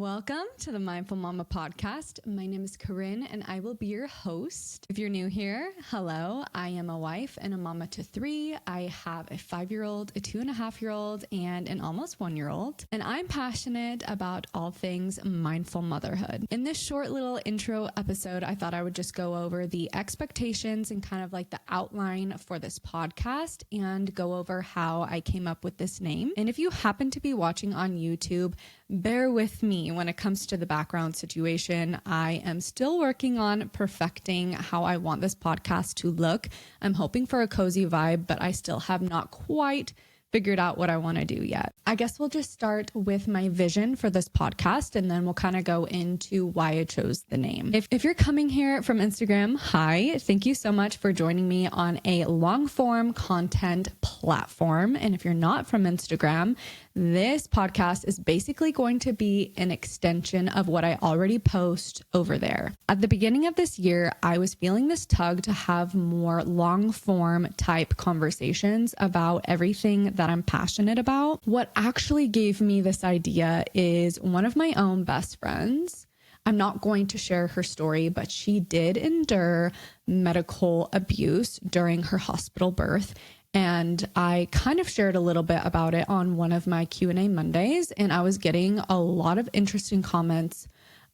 Welcome to the Mindful Mama podcast. My name is Kurin and I will be your host. If you're new here, hello. I am a wife and a mama to 3. I have a 5-year-old, a 2.5-year-old, and an almost 1-year-old. And I'm passionate about all things mindful motherhood. In this short little intro episode, I thought I would just go over the expectations and kind of like the outline for this podcast and go over how I came up with this name. And if you happen to be watching on YouTube, bear with me when it comes to the background situation. I am still working on perfecting how I want this podcast to look. I'm hoping for a cozy vibe, but I still have not quite figured out what I want to do yet. I guess we'll just start with my vision for this podcast, and then we'll kind of go into why I chose the name. If you're coming here from Instagram, hi, thank you so much for joining me on a long form content platform. And if you're not from Instagram, this podcast is basically going to be an extension of what I already post over there. At the beginning of this year, I was feeling this tug to have more long form type conversations about everything that I'm passionate about. What actually gave me this idea is one of my own best friends. I'm not going to share her story, but she did endure medical abuse during her hospital birth. And I kind of shared a little bit about it on one of my Q&A Mondays, and I was getting a lot of interesting comments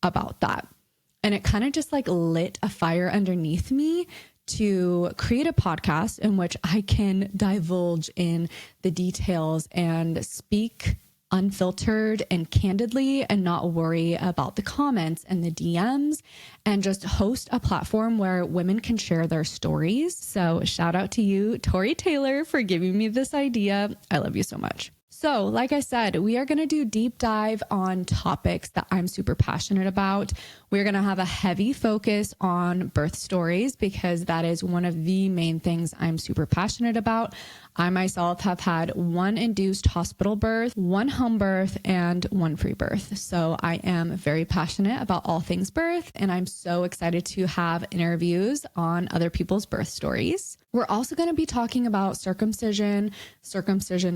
about that. And it kind of just like lit a fire underneath me to create a podcast in which I can divulge in the details and speak unfiltered and candidly and not worry about the comments and the DMs, and just host a platform where women can share their stories. So shout out to you, Tori Taylor, for giving me this idea. I love you so much. So like I said, we are going to do deep dive on topics that I'm super passionate about. We're going to have a heavy focus on birth stories because that is one of the main things I'm super passionate about. I myself have had 1 induced hospital birth, 1 home birth, and 1 free birth. So I am very passionate about all things birth, and I'm so excited to have interviews on other people's birth stories. We're also going to be talking about circumcision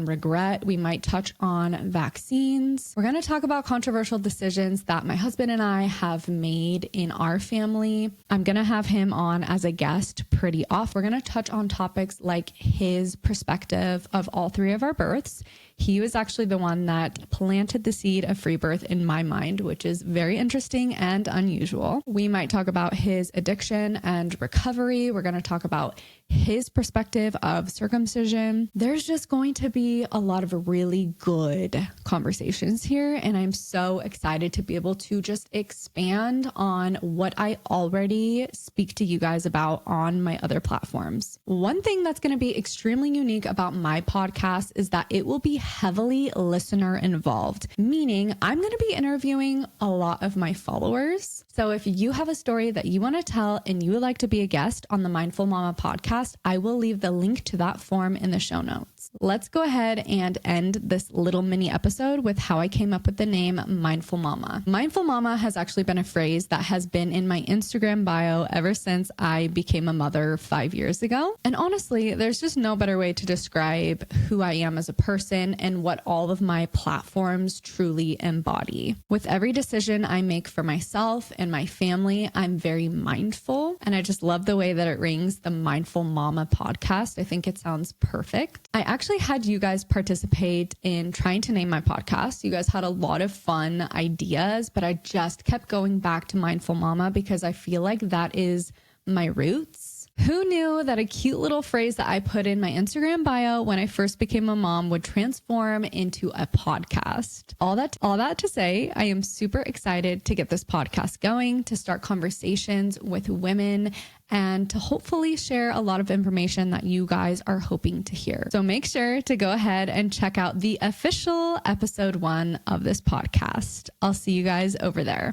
regret. We might touch on vaccines. We're going to talk about controversial decisions that my husband and I have made in our family. I'm going to have him on as a guest pretty often. We're going to touch on topics like his perspective of all 3 of our births. He was actually the one that planted the seed of free birth in my mind, which is very interesting and unusual. We might talk about his addiction and recovery. We're going to talk about his perspective of circumcision. There's just going to be a lot of really good conversations here, and I'm so excited to be able to just expand on what I already speak to you guys about on my other platforms. One thing that's going to be extremely unique about my podcast is that it will be heavily listener involved, meaning I'm going to be interviewing a lot of my followers. So if you have a story that you want to tell and you would like to be a guest on the Mindful Mama podcast, I will leave the link to that form in the show notes. Let's go ahead and end this little mini episode with how I came up with the name Mindful Mama. Mindful Mama has actually been a phrase that has been in my Instagram bio ever since I became a mother 5 years ago. And honestly, there's just no better way to describe who I am as a person and what all of my platforms truly embody. With every decision I make for myself and my family, I'm very mindful. And I just love the way that it rings, the Mindful Mama podcast. I think it sounds perfect. I actually had you guys participate in trying to name my podcast. You guys had a lot of fun ideas, but I just kept going back to Mindful Mama because I feel like that is my roots. Who knew that a cute little phrase that I put in my Instagram bio when I first became a mom would transform into a podcast? All that to say, I am super excited to get this podcast going, to start conversations with women, and to hopefully share a lot of information that you guys are hoping to hear. So make sure to go ahead and check out the official episode 1 of this podcast. I'll see you guys over there.